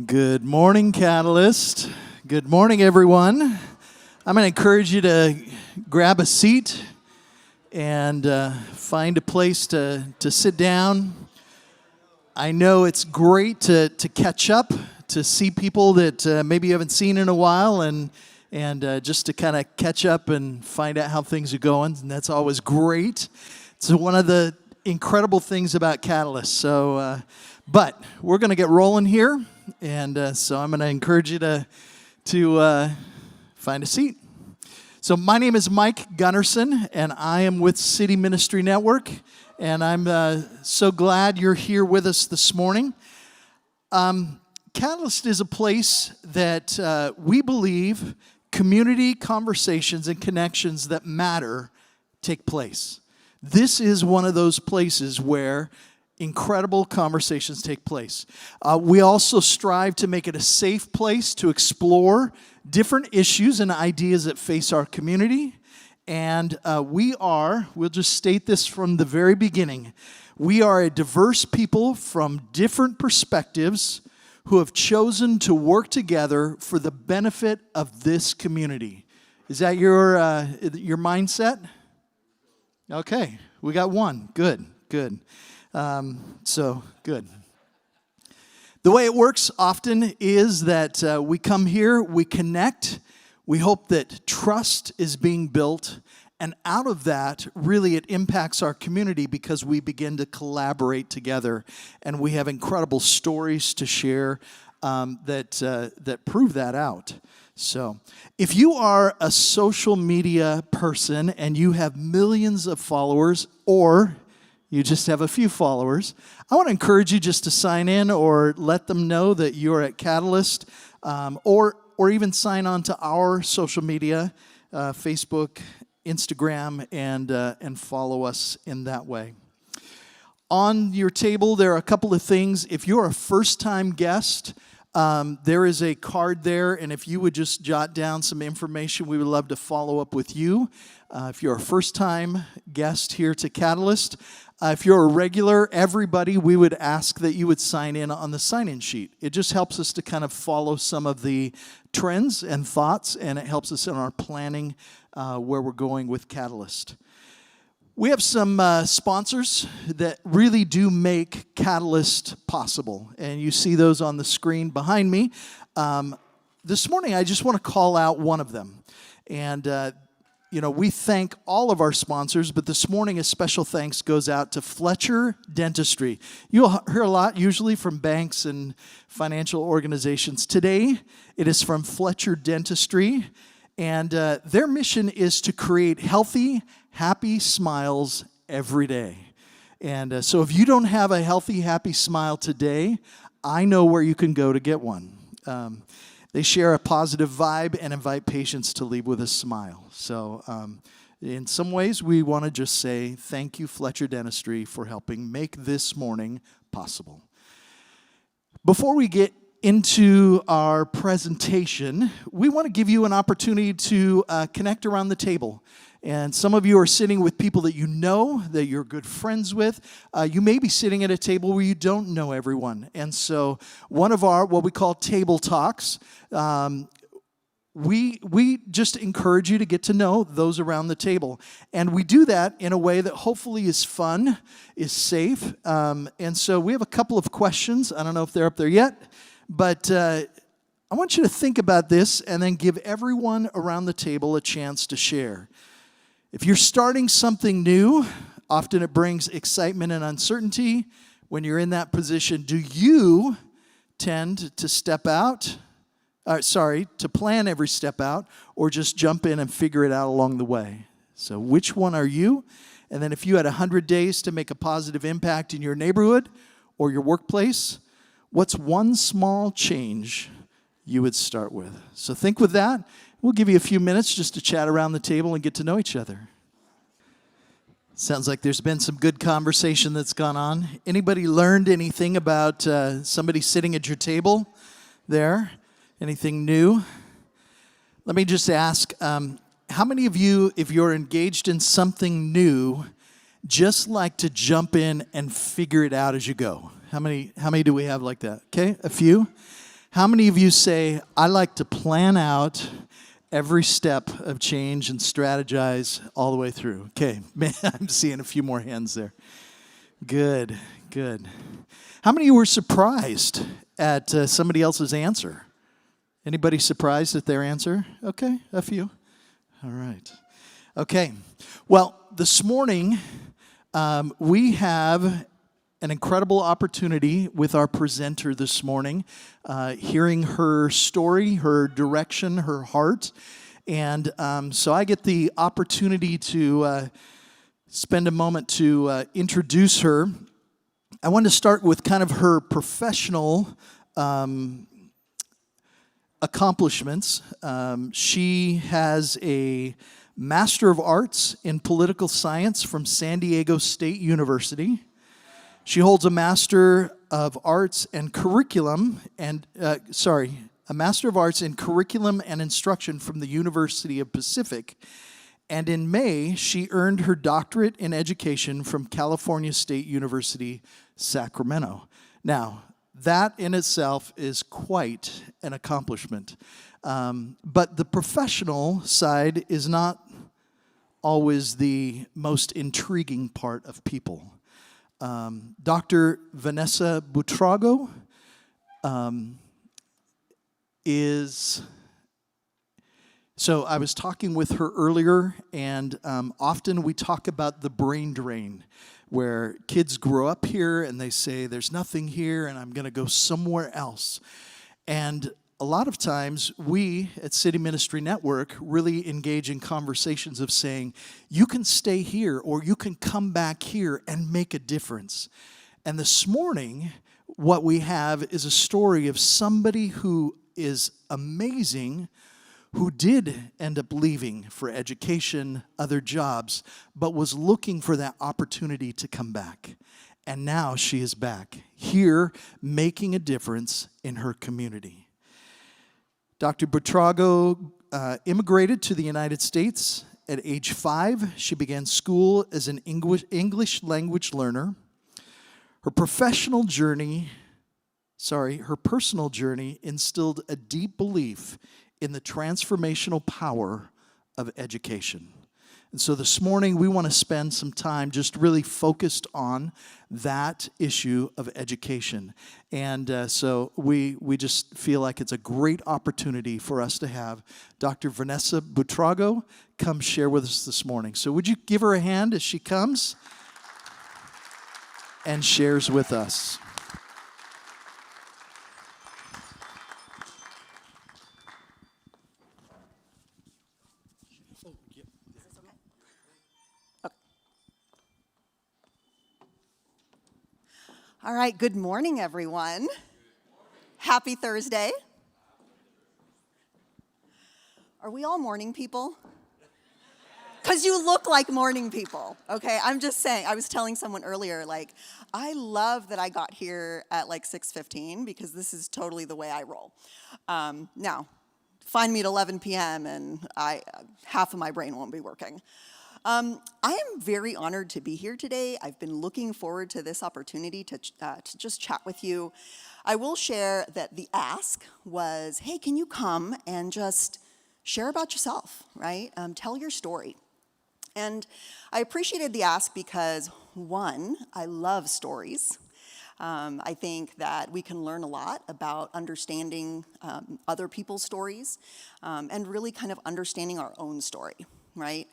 Good morning, Catalyst. Good morning, everyone. I'm going to encourage you to grab a seat and find a place to sit down. I know it's great to catch up, to see people that maybe you haven't seen in a while, and just to kind of catch up and find out how things are going, and that's always great. It's one of the incredible things about Catalyst. So, but we're going to get rolling here. And so I'm going to encourage you to find a seat. So my name is Mike Gunnarsson, and I am with City Ministry Network. And I'm so glad you're here with us this morning. Catalyst is a place that we believe community conversations and connections that matter take place. This is one of those places where incredible conversations take place. We also strive to make it a safe place to explore different issues and ideas that face our community. And we'll just state this from the very beginning, we are a diverse people from different perspectives who have chosen to work together for the benefit of this community. Is that your mindset? Okay, we got one. Good. So good. The way it works often is that we come here, we connect, we hope that trust is being built, and out of that, really it impacts our community because we begin to collaborate together, and we have incredible stories to share that prove that out. So, if you are a social media person and you have millions of followers, or you just have a few followers, I want to encourage you just to sign in or let them know that you're at Catalyst, or even sign on to our social media, Facebook, Instagram, and follow us in that way. On your table, there are a couple of things. If you're a first-time guest, there is a card there, and if you would just jot down some information, we would love to follow up with you. If you're a first-time guest here to Catalyst, if you're a regular, everybody, we would ask that you would sign in on the sign-in sheet. It just helps us to kind of follow some of the trends and thoughts, and it helps us in our planning where we're going with Catalyst. We have some sponsors that really do make Catalyst possible, and you see those on the screen behind me. This morning, I just want to call out one of them. And we thank all of our sponsors, but this morning a special thanks goes out to Fletcher Dentistry. You'll hear a lot usually from banks and financial organizations. Today, it is from Fletcher Dentistry, and their mission is to create healthy, happy smiles every day. And so if you don't have a healthy, happy smile today, I know where you can go to get one. They share a positive vibe and invite patients to leave with a smile. So in some ways, we want to just say thank you, Fletcher Dentistry, for helping make this morning possible. Before we get into our presentation, we want to give you an opportunity to connect around the table. And some of you are sitting with people that you know, that you're good friends with. You may be sitting at a table where you don't know everyone. And so one of our, what we call table talks, we just encourage you to get to know those around the table. And we do that in a way that hopefully is fun, is safe. And so we have a couple of questions. I don't know if they're up there yet, but I want you to think about this and then give everyone around the table a chance to share. If you're starting something new, often it brings excitement and uncertainty. When you're in that position, do you tend to step out? To plan every step out, or just jump in and figure it out along the way? So which one are you? And then if you had 100 days to make a positive impact in your neighborhood or your workplace, what's one small change you would start with? So think with that. We'll give you a few minutes just to chat around the table and get to know each other. Sounds like there's been some good conversation that's gone on. Anybody learned anything about somebody sitting at your table there? Anything new? Let me just ask, how many of you, if you're engaged in something new, just like to jump in and figure it out as you go? How many do we have like that? Okay, a few. How many of you say, I like to plan out every step of change and strategize all the way through? Okay, man, I'm seeing a few more hands there. Good, good. How many of you were surprised at somebody else's answer? Anybody surprised at their answer? Okay, a few. All right. Okay. Well, this morning we have an incredible opportunity with our presenter this morning, hearing her story, her direction, her heart. And so I get the opportunity to spend a moment to introduce her. I want to start with kind of her professional accomplishments. She has a Master of Arts in Political Science from San Diego State University. She holds a Master of Arts and Curriculum a Master of Arts in Curriculum and Instruction from the University of Pacific. And in May, she earned her doctorate in education from California State University, Sacramento. Now, that in itself is quite an accomplishment. But the professional side is not always the most intriguing part of people. Dr. Vanessa Buitrago So I was talking with her earlier, and often we talk about the brain drain, where kids grow up here and they say, there's nothing here and I'm going to go somewhere else. And a lot of times we at City Ministry Network really engage in conversations of saying, you can stay here or you can come back here and make a difference. And this morning, what we have is a story of somebody who is amazing, who did end up leaving for education, other jobs, but was looking for that opportunity to come back. And now she is back here making a difference in her community. Dr. Buitrago immigrated to the United States at age 5. She began school as an English language learner. Her personal journey instilled a deep belief in the transformational power of education. And so this morning we want to spend some time just really focused on that issue of education. And so we just feel like it's a great opportunity for us to have Dr. Vanessa Buitrago come share with us this morning. So would you give her a hand as she comes and shares with us? All right, good morning, everyone. Good morning. Happy Thursday. Are we all morning people? Because you look like morning people, okay? I'm just saying, I was telling someone earlier, I love that I got here at 6:15 because this is totally the way I roll. Now, find me at 11 p.m. and half of my brain won't be working. I am very honored to be here today. I've been looking forward to this opportunity to just chat with you. I will share that the ask was, hey, can you come and just share about yourself, right? Tell your story. And I appreciated the ask because, one, I love stories. I think that we can learn a lot about understanding other people's stories and really kind of understanding our own story, right?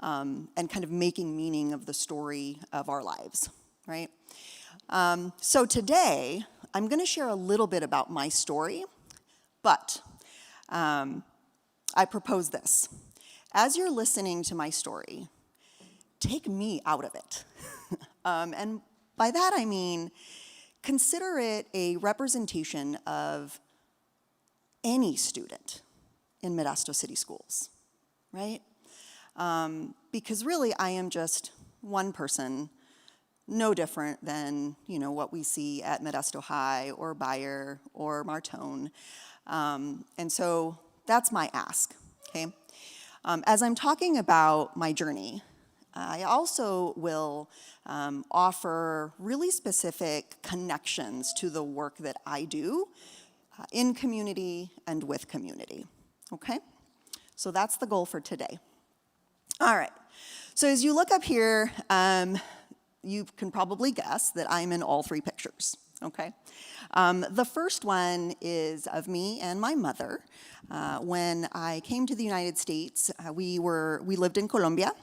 And kind of making meaning of the story of our lives, right? So today, I'm going to share a little bit about my story, but I propose this. As you're listening to my story, take me out of it. And by that I mean, consider it a representation of any student in Modesto City Schools, right? Because really I am just one person, no different than, what we see at Modesto High or Bayer or Martone. And so that's my ask, okay? As I'm talking about my journey, I also will offer really specific connections to the work that I do in community and with community, okay? So that's the goal for today. All right, so as you look up here, you can probably guess that I'm in all three pictures, okay? The first one is of me and my mother. When I came to the United States, we lived in Colombia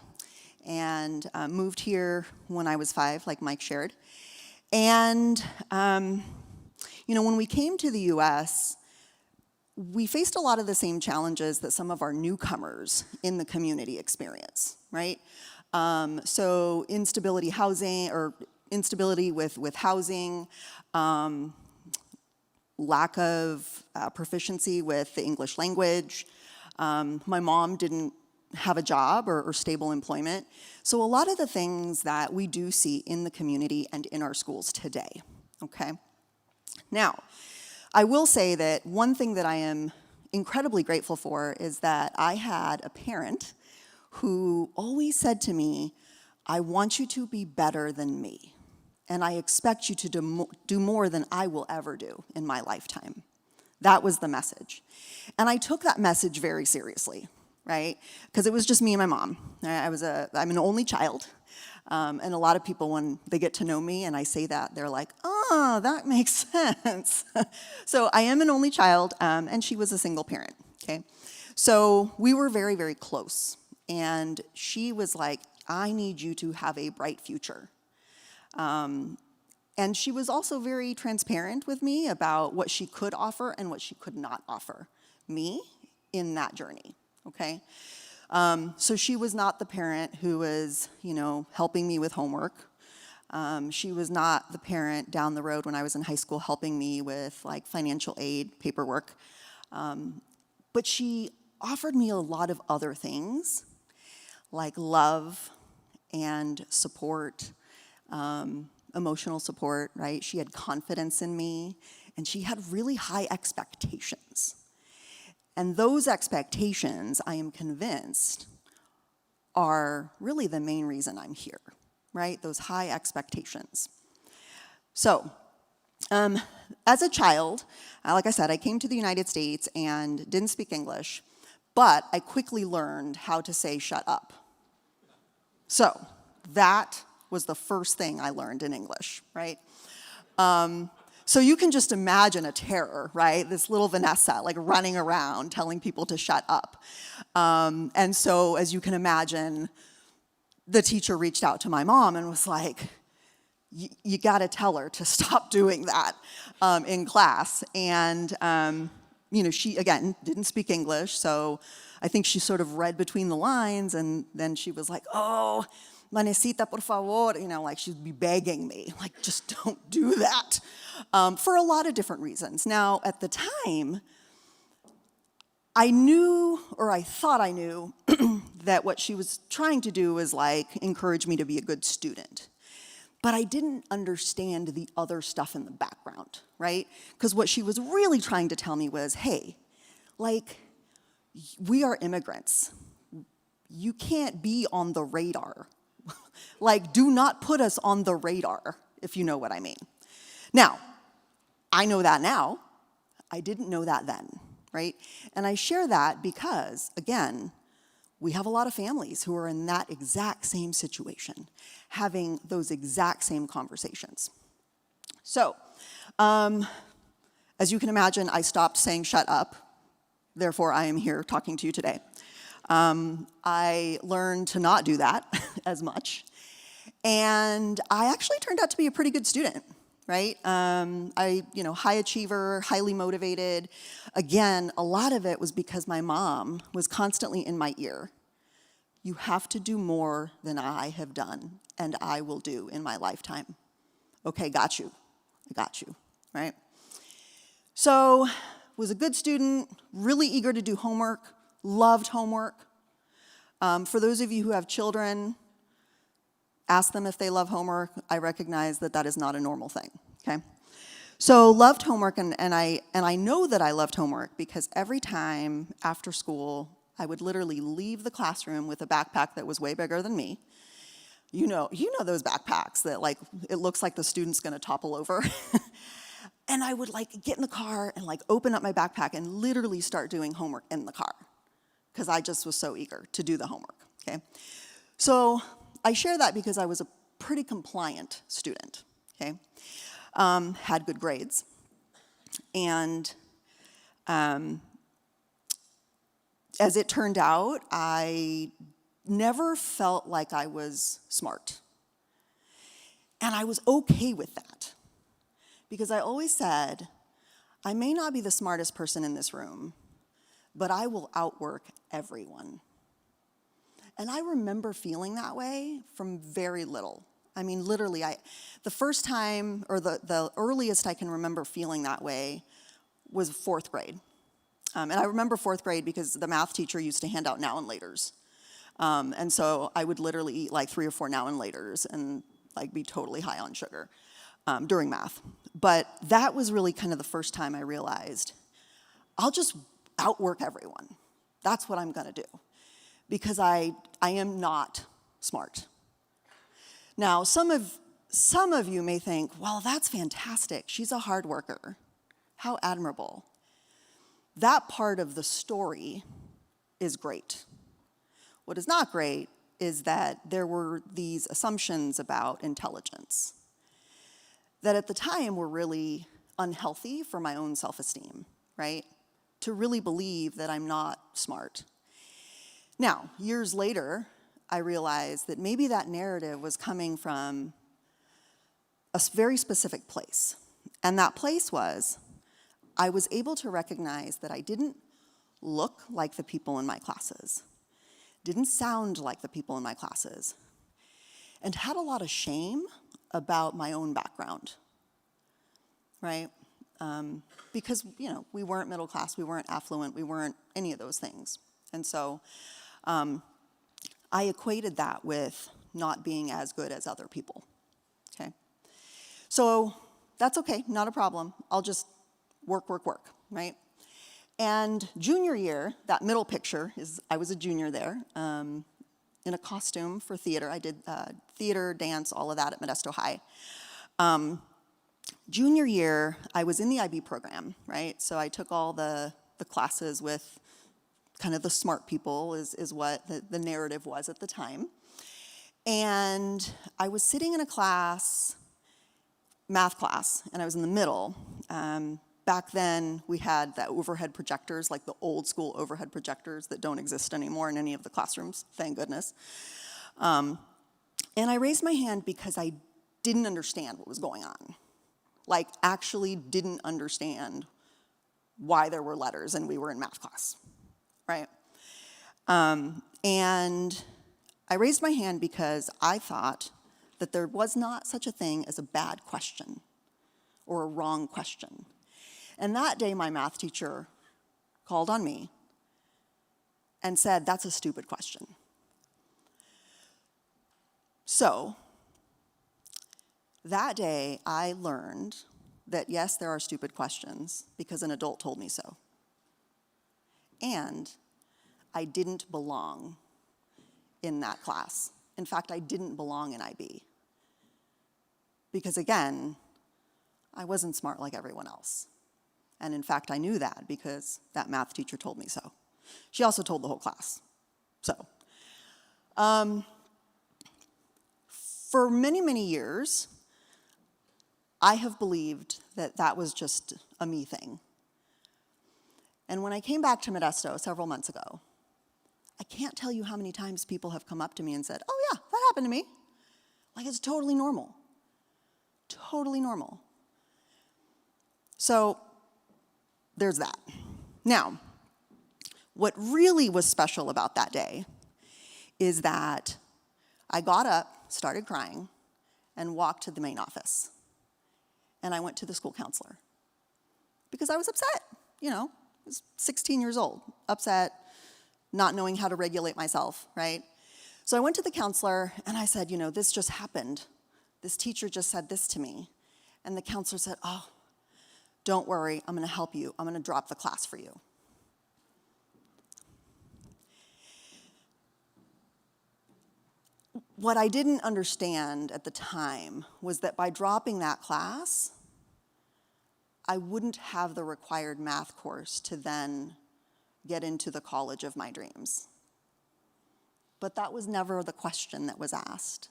and moved here when I was 5, like Mike shared. And, when we came to the US, we faced a lot of the same challenges that some of our newcomers in the community experience, right? So instability with housing, lack of proficiency with the English language. My mom didn't have a job or stable employment. So a lot of the things that we do see in the community and in our schools today, okay? Now, I will say that one thing that I am incredibly grateful for is that I had a parent who always said to me, I want you to be better than me, and I expect you to do more than I will ever do in my lifetime. That was the message. And I took that message very seriously, right? Because it was just me and my mom. I'm an only child. And a lot of people, when they get to know me and I say that, they're like, oh, that makes sense. So I am an only child, and she was a single parent, okay? So we were very, very close. And she was like, I need you to have a bright future. And she was also very transparent with me about what she could offer and what she could not offer me in that journey, okay? So she was not the parent who was, helping me with homework. She was not the parent down the road when I was in high school helping me with like financial aid, paperwork. But she offered me a lot of other things like love and support, emotional support, right? She had confidence in me, and she had really high expectations. And those expectations, I am convinced, are really the main reason I'm here, right? Those high expectations. So, as a child, like I said, I came to the United States and didn't speak English, but I quickly learned how to say shut up. So, that was the first thing I learned in English, right? So you can just imagine a terror, right? This little Vanessa, like running around telling people to shut up. And so, as you can imagine, the teacher reached out to my mom and was like, you gotta tell her to stop doing that in class. And, she, again, didn't speak English, so I think she sort of read between the lines, and then she was like, oh, Vanesita, por favor, like she'd be begging me, like, just don't do that, for a lot of different reasons. Now, at the time, I knew, or I thought I knew, that what she was trying to do was like encourage me to be a good student. But I didn't understand the other stuff in the background, right? Because what she was really trying to tell me was, hey, like, we are immigrants. You can't be on the radar. Like, do not put us on the radar, if you know what I mean. Now, I know that now. I didn't know that then, right? And I share that because, again, we have a lot of families who are in that exact same situation, having those exact same conversations. So, as you can imagine, I stopped saying shut up. Therefore, I am here talking to you today. I learned to not do that as much. And I actually turned out to be a pretty good student, right? High achiever, highly motivated. Again, a lot of it was because my mom was constantly in my ear. You have to do more than I have done and I will do in my lifetime. Okay, got you. I got you, right? So, was a good student, really eager to do homework, loved homework. For those of you who have children, ask them if they love homework. I recognize that that is not a normal thing, okay? So loved homework, and I know that I loved homework because every time after school, I would literally leave the classroom with a backpack that was way bigger than me. You know those backpacks that, like, it looks like the student's gonna topple over. And I would like get in the car and like open up my backpack and literally start doing homework in the car because I just was so eager to do the homework, okay? So I share that because I was a pretty compliant student, okay? Had good grades. And as it turned out, I never felt like I was smart. And I was okay with that because I always said, I may not be the smartest person in this room, but I will outwork everyone. And I remember feeling that way from very little. I mean, literally, the first time, or the earliest I can remember feeling that way was 4th grade. And I remember 4th grade because the math teacher used to hand out now and laters. And so I would literally eat like 3 or 4 now and laters and like be totally high on sugar during math. But that was really kind of the first time I realized I'll just outwork everyone. That's what I'm gonna do because I am not smart. Now, some of you may think, well, that's fantastic. She's a hard worker. How admirable. That part of the story is great. What is not great is that there were these assumptions about intelligence that at the time were really unhealthy for my own self-esteem, right? To really believe that I'm not smart. Now, years later, I realized that maybe that narrative was coming from a very specific place. And that place was, I was able to recognize that I didn't look like the people in my classes, didn't sound like the people in my classes, and had a lot of shame about my own background, right? Because, we weren't middle class, we weren't affluent, we weren't any of those things. And so I equated that with not being as good as other people, okay? So that's okay, not a problem. I'll just work, right? And junior year, that middle picture is, I was a junior there in a costume for theater. I did theater, dance, all of that at Modesto High. Junior year, I was in the IB program, right? So I took all the classes with kind of the smart people is what the narrative was at the time. And I was sitting in a class, math class, and I was in the middle. Back then, we had the overhead projectors, like the old school overhead projectors that don't exist anymore in any of the classrooms, thank goodness. And I raised my hand because I didn't understand what was going on. Like, actually didn't understand why there were letters and we were in math class, right? And I raised my hand because I thought that there was not such a thing as a bad question or a wrong question. And that day, my math teacher called on me and said, that's a stupid question. So that day, I learned that yes, there are stupid questions because an adult told me so. And I didn't belong in that class. In fact, I didn't belong in IB. Because again, I wasn't smart like everyone else. And in fact, I knew that because that math teacher told me so. She also told the whole class. So, for many, many years, I have believed that that was just a me thing. And when I came back to Modesto several months ago, I can't tell you how many times people have come up to me and said, oh yeah, that happened to me. Like it's totally normal. Totally normal. So, there's that. Now, what really was special about that day is that I got up, started crying, and walked to the main office. And I went to the school counselor because I was upset, I was 16 years old, upset, not knowing how to regulate myself, right? So I went to the counselor and I said, this just happened. This teacher just said this to me. And the counselor said, oh, don't worry, I'm gonna help you. I'm gonna drop the class for you. What I didn't understand at the time was that by dropping that class, I wouldn't have the required math course to then get into the college of my dreams. But that was never the question that was asked.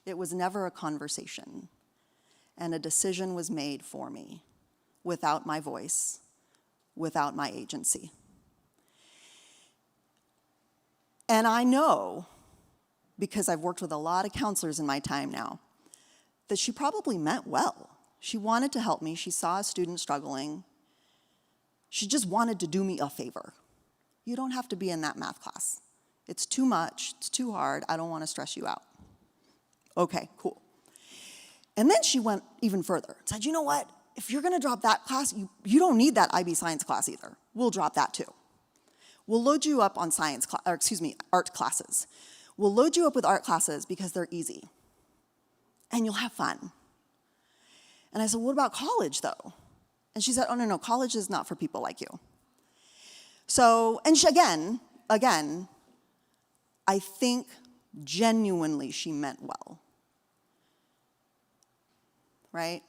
It was never a conversation. And a decision was made for me without my voice, without my agency. And I know, because I've worked with a lot of counselors in my time now, that she probably meant well. She wanted to help me. She saw a student struggling. She just wanted to do me a favor. You don't have to be in that math class. It's too much. It's too hard. I don't want to stress you out. Okay, cool. And then she went even further. Said, you know what? If you're going to drop that class, you don't need that IB science class either. We'll drop that too. We'll load you up on art classes. We'll load you up with art classes because they're easy. And you'll have fun. And I said, what about college, though? And she said, oh, no, college is not for people like you. So, and she, again, I think genuinely she meant well. Right?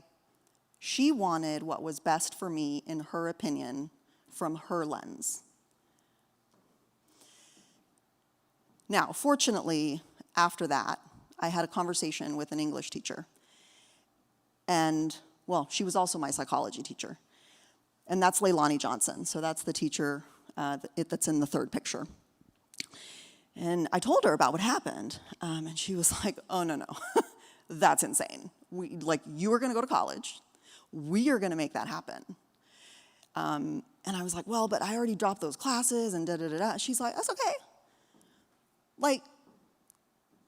She wanted what was best for me, in her opinion, from her lens. Now, fortunately, after that, I had a conversation with an English teacher. And, well, she was also my psychology teacher. And that's Leilani Johnson. So that's the teacher that's in the third picture. And I told her about what happened. And she was like, oh, no. That's insane. You are going to go to college. We are going to make that happen. And I was like, well, but I already dropped those classes and da-da-da-da. She's like, that's okay.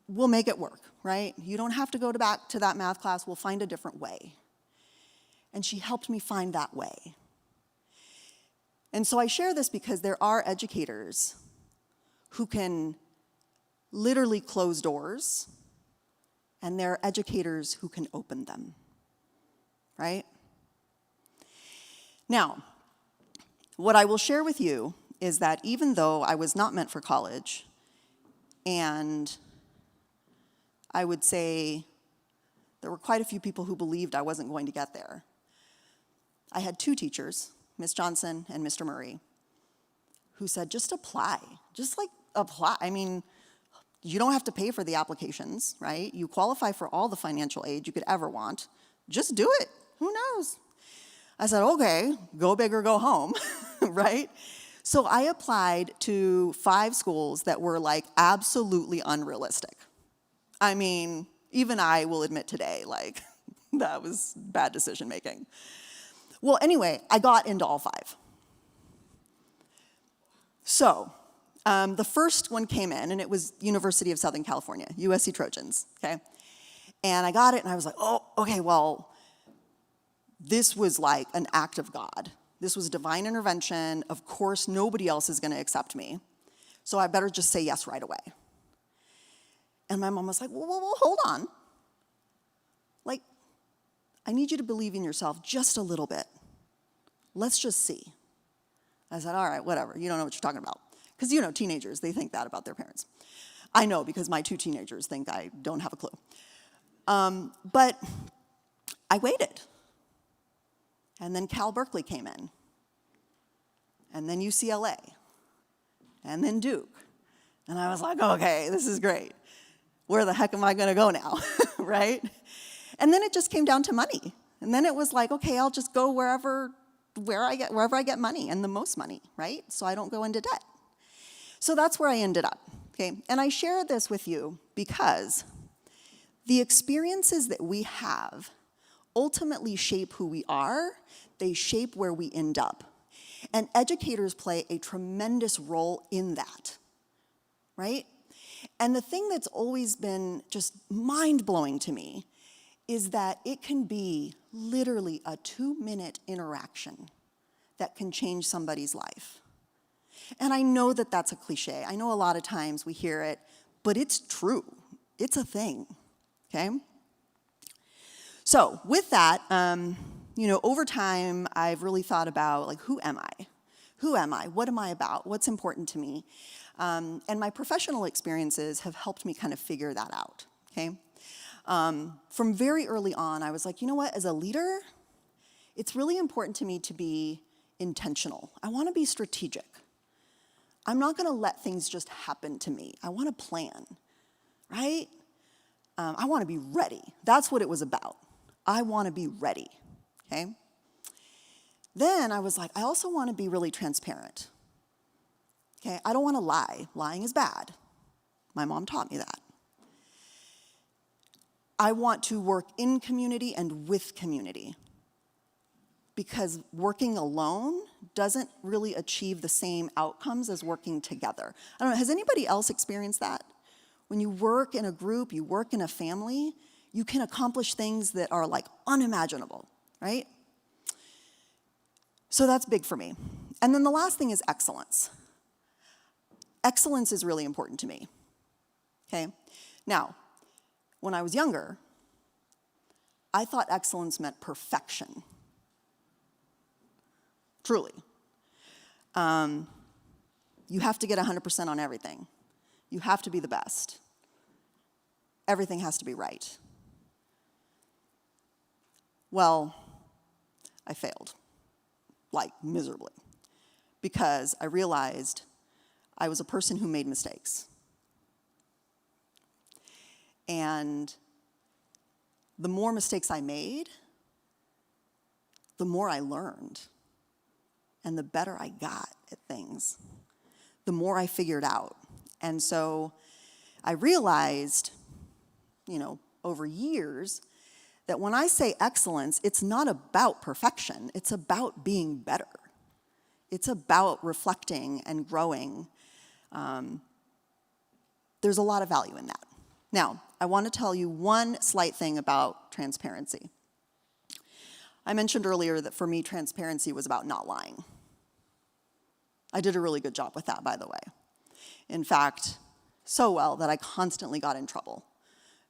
We'll make it work, right? You don't have to go back to that math class. We'll find a different way. And she helped me find that way. And so I share this because there are educators who can literally close doors, and there are educators who can open them, right? Now, what I will share with you is that even though I was not meant for college, and I would say there were quite a few people who believed I wasn't going to get there, I had two teachers, Miss Johnson and Mr. Murray, who said, just apply. Just apply. I mean, you don't have to pay for the applications, right? You qualify for all the financial aid you could ever want. Just do it. Who knows? I said, okay, go big or go home, right? So I applied to 5 schools that were absolutely unrealistic. I mean, even I will admit today, that was bad decision making. Well, anyway, I got into all 5. So, the first one came in, and it was University of Southern California, USC Trojans, okay? And I got it, and I was like, oh, okay, well, this was an act of God. This was divine intervention. Of course, nobody else is going to accept me, so I better just say yes right away. And my mom was like, well, hold on. I need you to believe in yourself just a little bit. Let's just see. I said, all right, whatever. You don't know what you're talking about. Because, teenagers, they think that about their parents. I know, because my 2 teenagers think I don't have a clue. But I waited. And then Cal Berkeley came in. And then UCLA. And then Duke. And I was like, okay, this is great. Where the heck am I going to go now, right? And then it just came down to money. And then it was okay, I'll just go wherever I get money and the most money, right? So I don't go into debt. So that's where I ended up, okay? And I share this with you because the experiences that we have ultimately shape who we are. They shape where we end up. And educators play a tremendous role in that, right? And the thing that's always been just mind-blowing to me is that it can be literally a 2-minute interaction that can change somebody's life. And I know that that's a cliche. I know a lot of times we hear it, but it's true. It's a thing, okay? So with that, over time, I've really thought about, who am I? Who am I? What am I about? What's important to me? And my professional experiences have helped me kind of figure that out, okay? From very early on, I was like, you know what? As a leader, it's really important to me to be intentional. I want to be strategic. I'm not going to let things just happen to me. I want to plan, right? I want to be ready. That's what it was about. I want to be ready, okay? Then I was like, I also want to be really transparent, okay? I don't want to lie. Lying is bad. My mom taught me that. I want to work in community and with community, because working alone doesn't really achieve the same outcomes as working together. I don't know, has anybody else experienced that? When you work in a group, you work in a family, you can accomplish things that are like unimaginable, right? So that's big for me. And then the last thing is excellence. Excellence is really important to me, okay? Now, when I was younger, I thought excellence meant perfection. Truly. You have to get 100% on everything. You have to be the best. Everything has to be right. Well, I failed, like miserably, because I realized I was a person who made mistakes. And the more mistakes I made, the more I learned, and the better I got at things, the more I figured out. And so I realized, over years, that when I say excellence, it's not about perfection. It's about being better. It's about reflecting and growing. There's a lot of value in that. Now, I want to tell you one slight thing about transparency. I mentioned earlier that for me, transparency was about not lying. I did a really good job with that, by the way. In fact, so well that I constantly got in trouble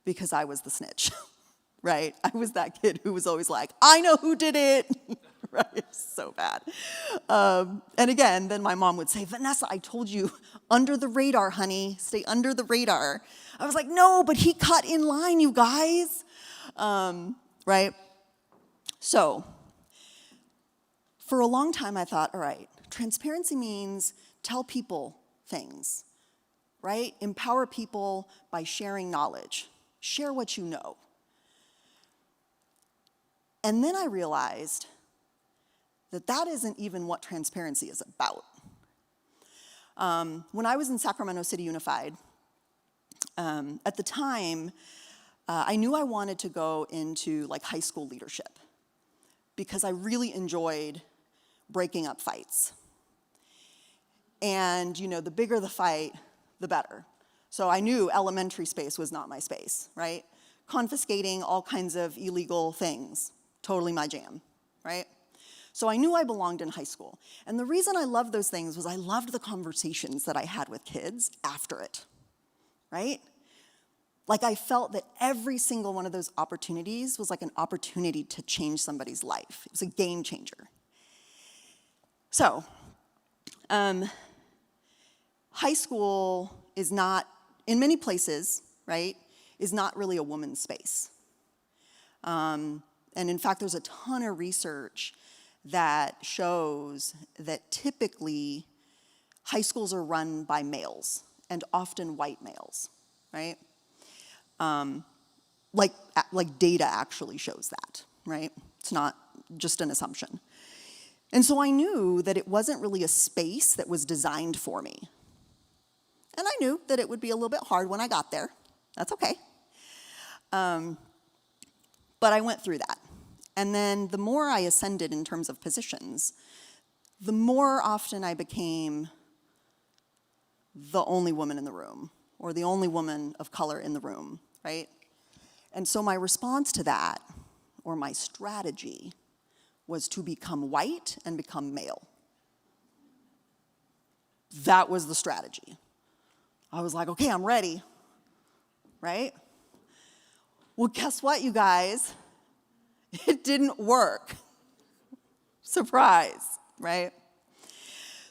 because I was the snitch, right? I was that kid who was always like, I know who did it, right? So bad. And again, then my mom would say, Vanessa, I told you, under the radar, honey, stay under the radar. I was like, no, but he cut in line, you guys, right? So, for a long time I thought, all right, transparency means tell people things, right? Empower people by sharing knowledge. Share what you know. And then I realized that that isn't even what transparency is about. When I was in Sacramento City Unified, at the time, I knew I wanted to go into like high school leadership because I really enjoyed breaking up fights. And the bigger the fight, the better. So I knew elementary space was not my space, right? Confiscating all kinds of illegal things, totally my jam, right? So I knew I belonged in high school. And the reason I loved those things was I loved the conversations that I had with kids after it, right? Like I felt that every single one of those opportunities was like an opportunity to change somebody's life. It was a game changer. So, high school is not, in many places, right, is not really a woman's space. And in fact, there's a ton of research that shows that typically high schools are run by males, and often white males, right? Like data actually shows that, right? It's not just an assumption. And so I knew that it wasn't really a space that was designed for me. And I knew that it would be a little bit hard when I got there. That's okay. But I went through that. And then the more I ascended in terms of positions, the more often I became the only woman in the room, or the only woman of color in the room, right? And so my response to that, or my strategy, was to become white and become male. That was the strategy. I was like, okay, I'm ready, right? Well, guess what, you guys? It didn't work. Surprise, right?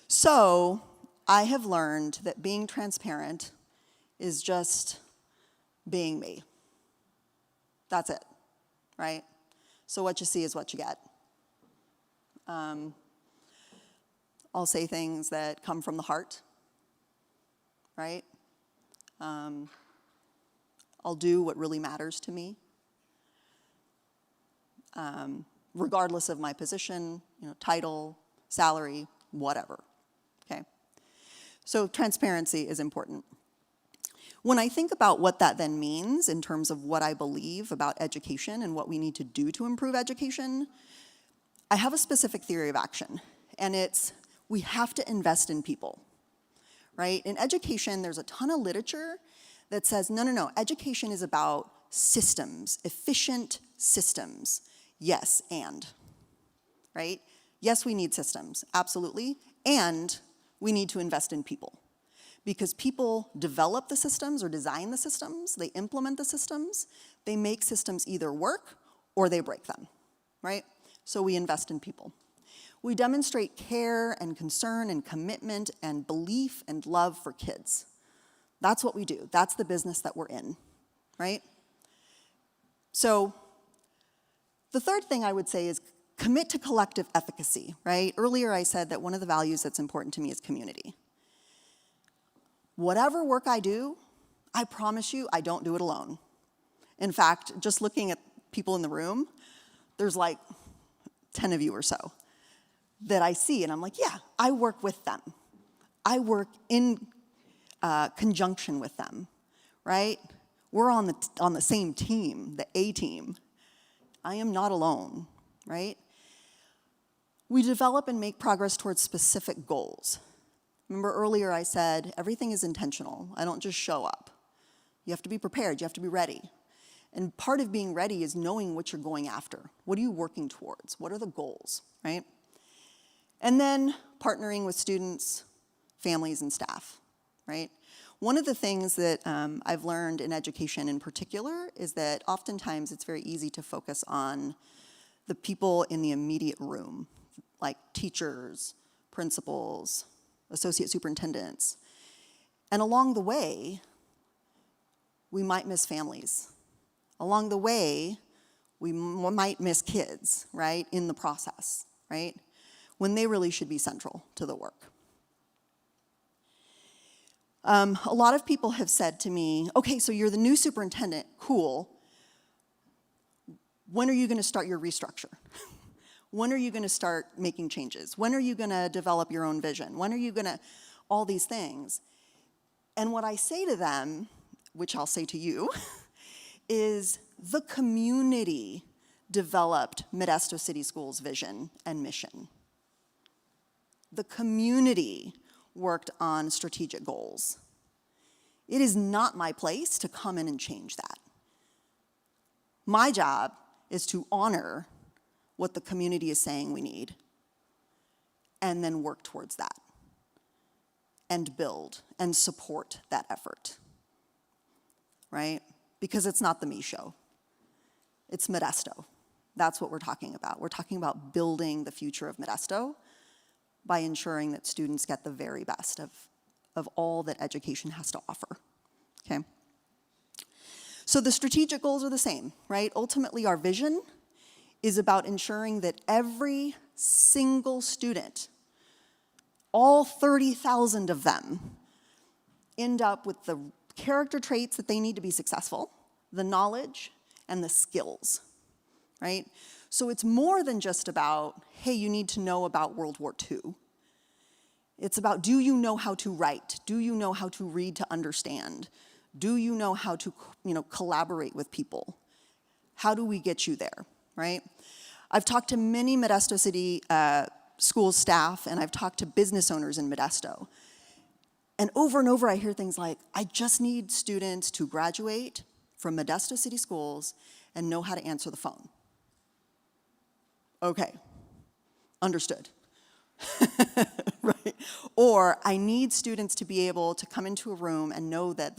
So I have learned that being transparent is just being me. That's it, right? So what you see is what you get. I'll say things that come from the heart, right? I'll do what really matters to me, regardless of my position, title, salary, whatever, okay? So transparency is important. When I think about what that then means in terms of what I believe about education and what we need to do to improve education, I have a specific theory of action, and it's we have to invest in people, right? In education, there's a ton of literature that says, no, education is about systems, efficient systems. Yes, and, right? Yes, we need systems, absolutely, and we need to invest in people. Because people develop the systems or design the systems, they implement the systems, they make systems either work or they break them, right? So we invest in people. We demonstrate care and concern and commitment and belief and love for kids. That's what we do. That's the business that we're in, right? So the third thing I would say is commit to collective efficacy, right? Earlier I said that one of the values that's important to me is community. Whatever work I do, I promise you I don't do it alone. In fact, just looking at people in the room, there's like 10 of you or so that I see, and I'm like, yeah, I work with them. I work in conjunction with them, right? We're on the same team, the A team. I am not alone, right? We develop and make progress towards specific goals. Remember earlier I said everything is intentional. I don't just show up. You have to be prepared. You have to be ready. And part of being ready is knowing what you're going after. What are you working towards? What are the goals, right? And then partnering with students, families, and staff, right? One of the things that I've learned in education in particular is that oftentimes it's very easy to focus on the people in the immediate room, like teachers, principals, associate superintendents. And along the way, we might miss families. Along the way, we might miss kids, right, in the process, right, when they really should be central to the work. A lot of people have said to me, okay, so you're the new superintendent, cool. When are you going to start your restructure? When are you going to start making changes? When are you going to develop your own vision? When are you going to, all these things? And what I say to them, which I'll say to you, is the community developed Modesto City Schools' vision and mission. The community worked on strategic goals. It is not my place to come in and change that. My job is to honor what the community is saying we need, and then work towards that, and build and support that effort, right? Because it's not the me show. It's Modesto. That's what we're talking about. We're talking about building the future of Modesto by ensuring that students get the very best of all that education has to offer, okay? So the strategic goals are the same, right? Ultimately, our vision is about ensuring that every single student, all 30,000 of them, end up with the character traits that they need to be successful, the knowledge, and the skills, right? So it's more than just about, hey, you need to know about World War II. It's about, do you know how to write? Do you know how to read to understand? Do you know how to, collaborate with people? How do we get you there, right? I've talked to many Modesto City school staff, and I've talked to business owners in Modesto. And over I hear things like, I just need students to graduate from Modesto City Schools and know how to answer the phone. Okay, understood. Right? Or I need students to be able to come into a room and know that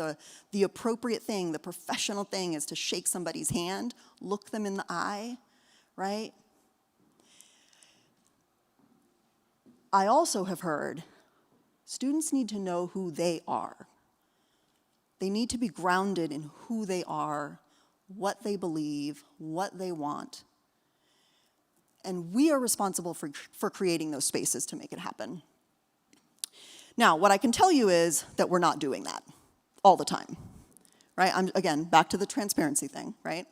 the appropriate thing, the professional thing is to shake somebody's hand, look them in the eye, right? I also have heard students need to know who they are. They need to be grounded in who they are, what they believe, what they want. And we are responsible for creating those spaces to make it happen. Now, what I can tell you is that we're not doing that all the time, right? Again, back to the transparency thing, right?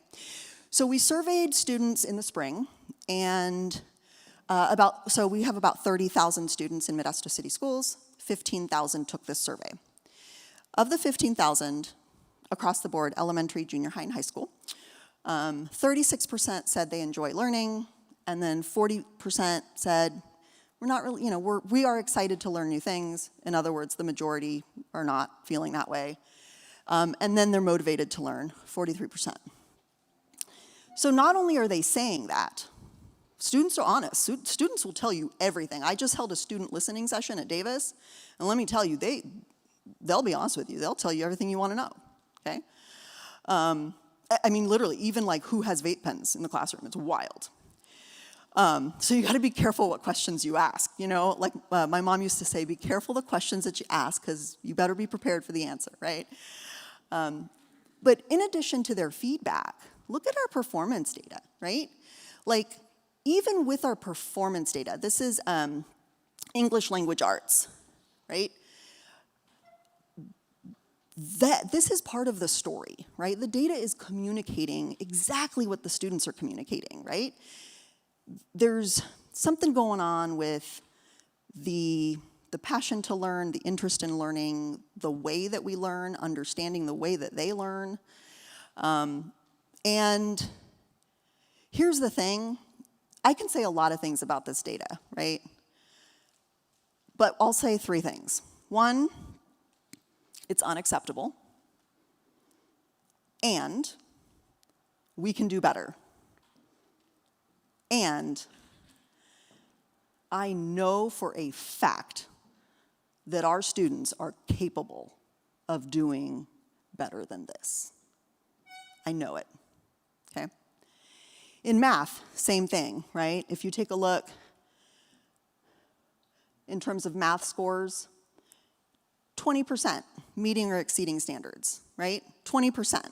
So we surveyed students in the spring, and so we have about 30,000 students in Modesto City Schools. 15,000 took this survey. Of the 15,000, across the board, elementary, junior high, and high school, 36% said they enjoy learning, and then 40% said, we're not really, we are excited to learn new things. In other words, the majority are not feeling that way. And then they're motivated to learn, 43%. So not only are they saying that, students are honest. Students will tell you everything. I just held a student listening session at Davis, and let me tell you, they'll be honest with you. They'll tell you everything you want to know, okay? I mean, literally, even like who has vape pens in the classroom. It's wild. So you got to be careful what questions you ask. Like my mom used to say, be careful the questions that you ask, because you better be prepared for the answer, right? But in addition to their feedback, look at our performance data, right? Like, even with our performance data, this is English language arts, right? This is part of the story, right? The data is communicating exactly what the students are communicating, right? There's something going on with the passion to learn, the interest in learning, the way that we learn, understanding the way that they learn. And here's the thing. I can say a lot of things about this data, right? But I'll say 3 things. 1, it's unacceptable. And we can do better. And I know for a fact that our students are capable of doing better than this. I know it, okay? In math, same thing, right? If you take a look in terms of math scores, 20% meeting or exceeding standards, right? 20%.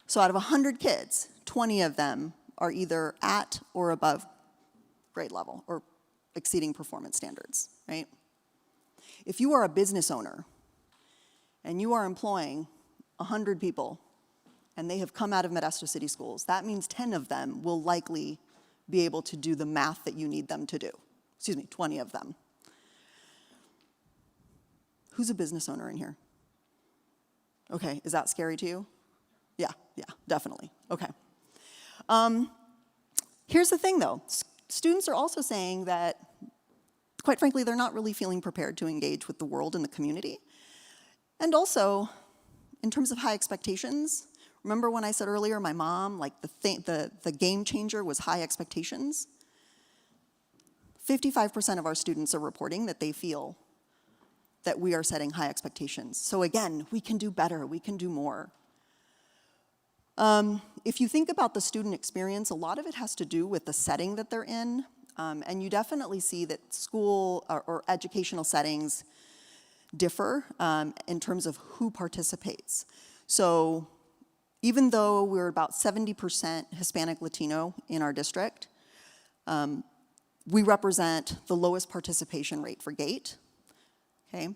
So out of 100 kids, 20 of them are either at or above grade level or exceeding performance standards, right? If you are a business owner and you are employing 100 people and they have come out of Modesto City Schools, that means 10 of them will likely be able to do the math that you need them to do. 20 of them. Who's a business owner in here? Okay, is that scary to you? Yeah, definitely. Okay. Here's the thing, though. Students are also saying that, quite frankly, they're not really feeling prepared to engage with the world and the community. And also, in terms of high expectations, remember when I said earlier, my mom, like the game changer was high expectations? 55% of our students are reporting that they feel that we are setting high expectations. So again, we can do better, we can do more. If you think about the student experience, a lot of it has to do with the setting that they're in, and you definitely see that school or educational settings differ in terms of who participates. So even though we're about 70% Hispanic Latino in our district, we represent the lowest participation rate for GATE, okay?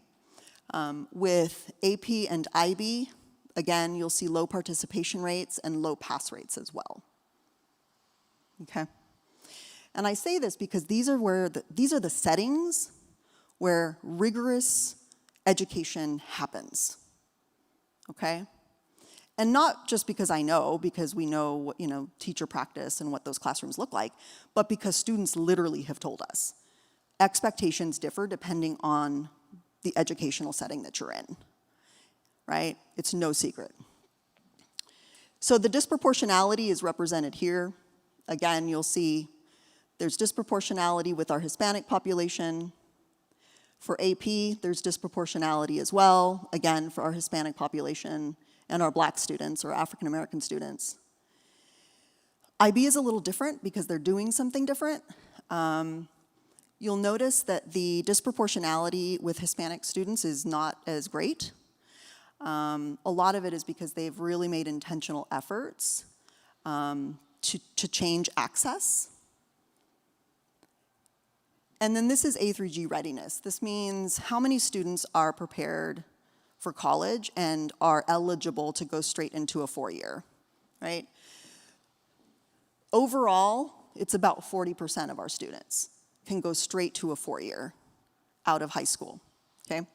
With AP and IB, again, you'll see low participation rates and low pass rates as well, okay? And I say this because these are the settings where rigorous education happens, okay? And not just because I know, because we know, teacher practice and what those classrooms look like, but because students literally have told us. Expectations differ depending on the educational setting that you're in, right? It's no secret. So the disproportionality is represented here. Again, you'll see there's disproportionality with our Hispanic population. For AP, there's disproportionality as well, again, for our Hispanic population and our Black students or African American students. IB is a little different because they're doing something different. You'll notice that the disproportionality with Hispanic students is not as great. A lot of it is because they've really made intentional efforts to change access. And then this is A through G readiness. This means how many students are prepared for college and are eligible to go straight into a 4-year, right? Overall, it's about 40% of our students can go straight to a 4-year out of high school, okay?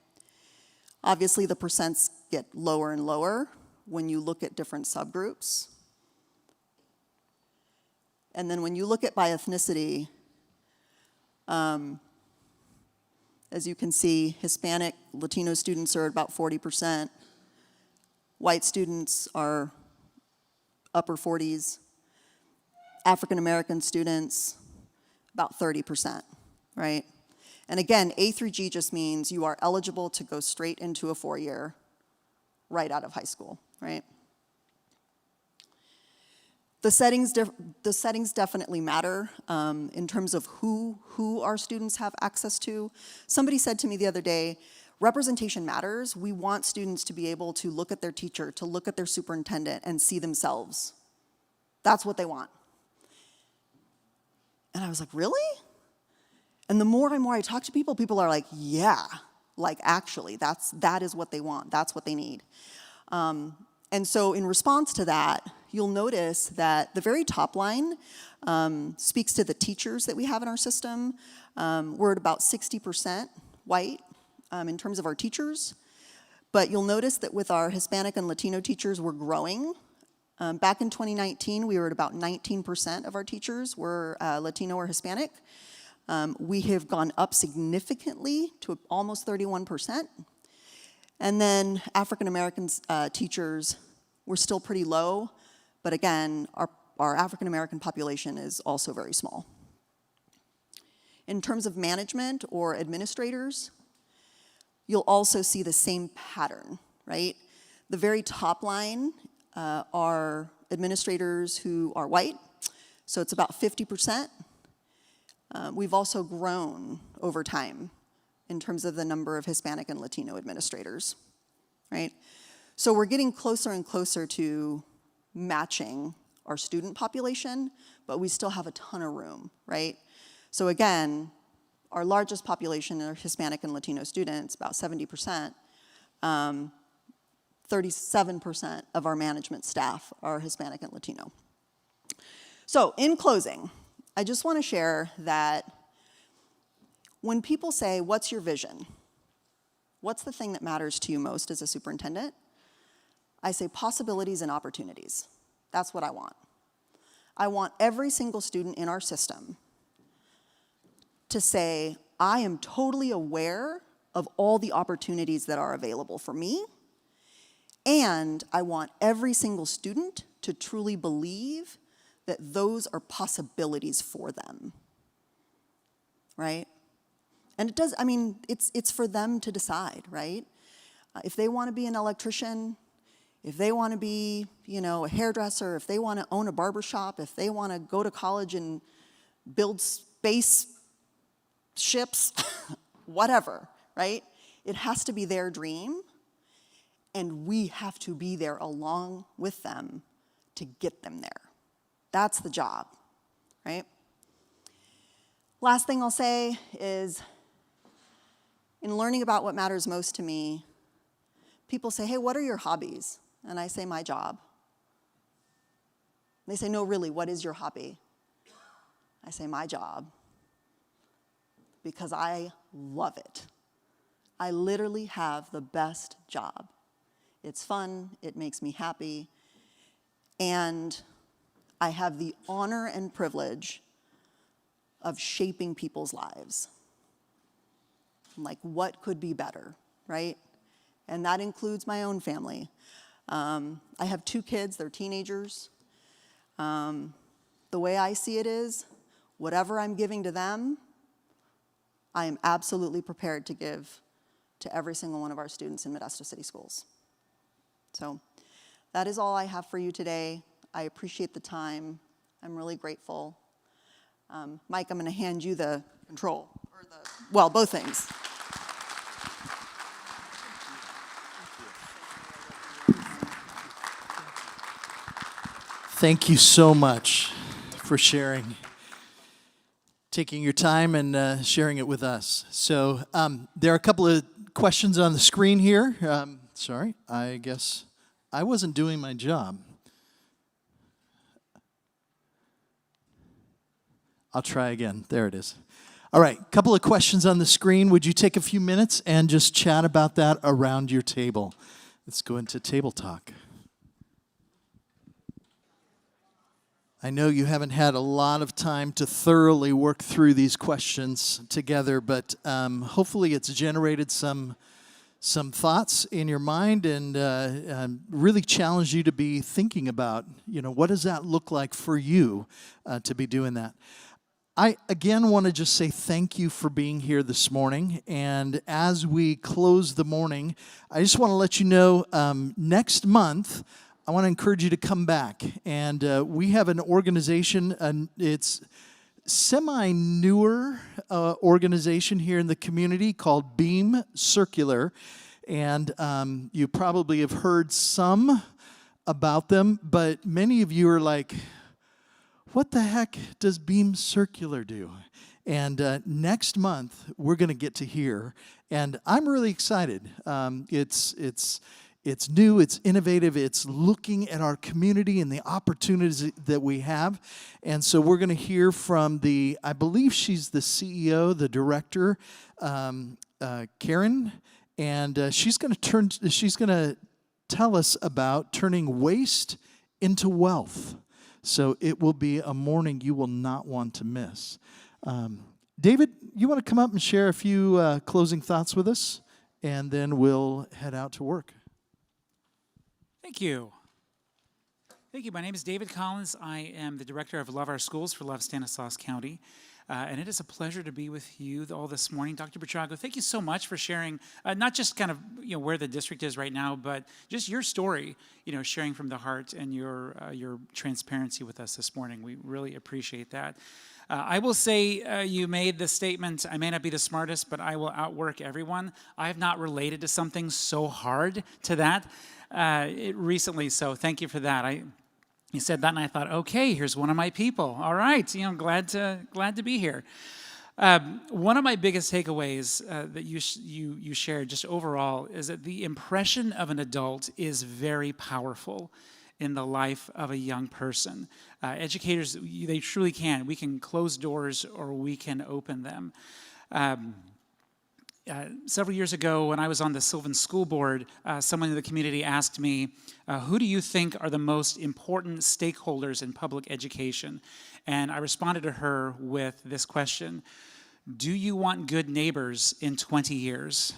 Obviously, the percents get lower and lower when you look at different subgroups. And then when you look at by ethnicity, as you can see, Hispanic, Latino students are about 40%. White students are upper 40s. African American students, about 30%, right? And again, A through G just means you are eligible to go straight into a 4-year right out of high school, right? The settings definitely matter in terms of who our students have access to. Somebody said to me the other day, representation matters. We want students to be able to look at their teacher, to look at their superintendent, and see themselves. That's what they want. And I was like, really? And the more and more I talk to people, people are like, yeah, like actually, that is what they want. That's what they need. And so in response to that, you'll notice that the very top line speaks to the teachers that we have in our system. We're at about 60% white in terms of our teachers. But you'll notice that with our Hispanic and Latino teachers, we're growing. Back in 2019, we were at about 19% of our teachers were Latino or Hispanic. We have gone up significantly to almost 31%. And then African American teachers were still pretty low, but again, our African American population is also very small. In terms of management or administrators, you'll also see the same pattern, right? The very top line are administrators who are white, so it's about 50%. We've also grown over time in terms of the number of Hispanic and Latino administrators, right? So we're getting closer and closer to matching our student population, but we still have a ton of room, right? So again, our largest population are Hispanic and Latino students, about 70%. 37% of our management staff are Hispanic and Latino. So in closing, I just want to share that when people say, what's your vision? What's the thing that matters to you most as a superintendent? I say possibilities and opportunities. That's what I want. I want every single student in our system to say, I am totally aware of all the opportunities that are available for me, and I want every single student to truly believe that those are possibilities for them, right? And it does, I mean, it's for them to decide, right? If they want to be an electrician, if they want to be, a hairdresser, if they want to own a barbershop, if they want to go to college and build space ships, whatever, right? It has to be their dream, and we have to be there along with them to get them there. That's the job, right? Last thing I'll say is, in learning about what matters most to me, people say, hey, what are your hobbies? And I say, my job. They say, no, really, what is your hobby? I say, my job. Because I love it. I literally have the best job. It's fun, it makes me happy, and I have the honor and privilege of shaping people's lives. Like, what could be better, right? And that includes my own family. I have 2 kids, they're teenagers. The way I see it is, whatever I'm giving to them, I am absolutely prepared to give to every single one of our students in Modesto City Schools. So that is all I have for you today. I appreciate the time. I'm really grateful. Mike, I'm going to hand you the control, or both things. Thank you so much for sharing. taking your time and sharing it with us. So there are a couple of questions on the screen here. Sorry, I guess I wasn't doing my job. I'll try again. There it is. All right, a couple of questions on the screen. Would you take a few minutes and just chat about that around your table? Let's go into table talk. I know you haven't had a lot of time to thoroughly work through these questions together, but hopefully it's generated some thoughts in your mind and really challenged you to be thinking about, what does that look like for you to be doing that? I, again, want to just say thank you for being here this morning. And as we close the morning, I just want to let you know next month, I want to encourage you to come back. And we have an organization, it's semi-newer organization here in the community called Beam Circular. And you probably have heard some about them, but many of you are like, what the heck does Beam Circular do? And next month, we're going to get to hear. And I'm really excited. It's new, it's innovative, it's looking at our community and the opportunities that we have. And so we're going to hear from I believe she's the CEO, the director, Karen. And she's going to tell us about turning waste into wealth. So it will be a morning you will not want to miss. David, you want to come up and share a few closing thoughts with us? And then we'll head out to work. Thank you. Thank you. My name is David Collins. I am the director of Love Our Schools for Love Stanislaus County. And it is a pleasure to be with you all this morning. Dr. Buitrago, thank you so much for sharing not just kind of where the district is right now, but just your story, sharing from the heart and your transparency with us this morning. We really appreciate that. I will say you made the statement, I may not be the smartest, but I will outwork everyone. I have not related to something so hard to that recently, so thank you for that. You said that, and I thought, okay, here's one of my people. All right, glad to be here. One of my biggest takeaways that you shared just overall is that the impression of an adult is very powerful in the life of a young person. Educators, they truly can. We can close doors or we can open them. Several years ago, when I was on the Sylvan School Board, someone in the community asked me, who do you think are the most important stakeholders in public education? And I responded to her with this question: do you want good neighbors in 20 years?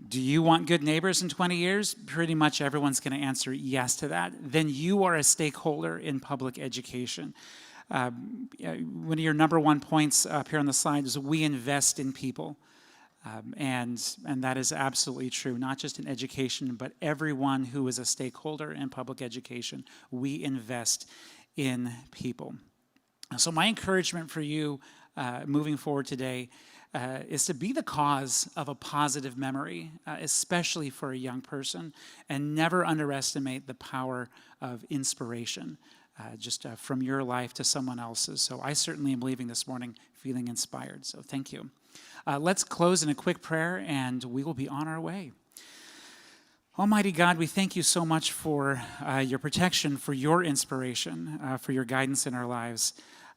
Do you want good neighbors in 20 years? Pretty much everyone's going to answer yes to that. Then you are a stakeholder in public education. One of your number one points up here on the slide is we invest in people. And that is absolutely true, not just in education, but everyone who is a stakeholder in public education. We invest in people. So my encouragement for you moving forward today is to be the cause of a positive memory, especially for a young person, and never underestimate the power of inspiration. Just from your life to someone else's. So I certainly am leaving this morning feeling inspired. So thank you. Let's close in a quick prayer, and we will be on our way. Almighty God, we thank you so much for your protection, for your inspiration, for your guidance in our lives.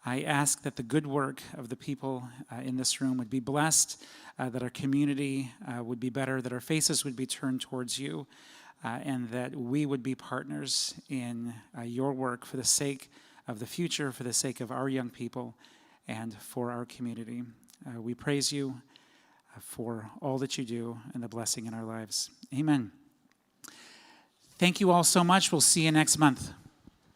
I ask that the good work of the people in this room would be blessed, that our community would be better, that our faces would be turned towards you. And that we would be partners in your work for the sake of the future, for the sake of our young people, and for our community. We praise you for all that you do and the blessing in our lives. Amen. Thank you all so much. We'll see you next month.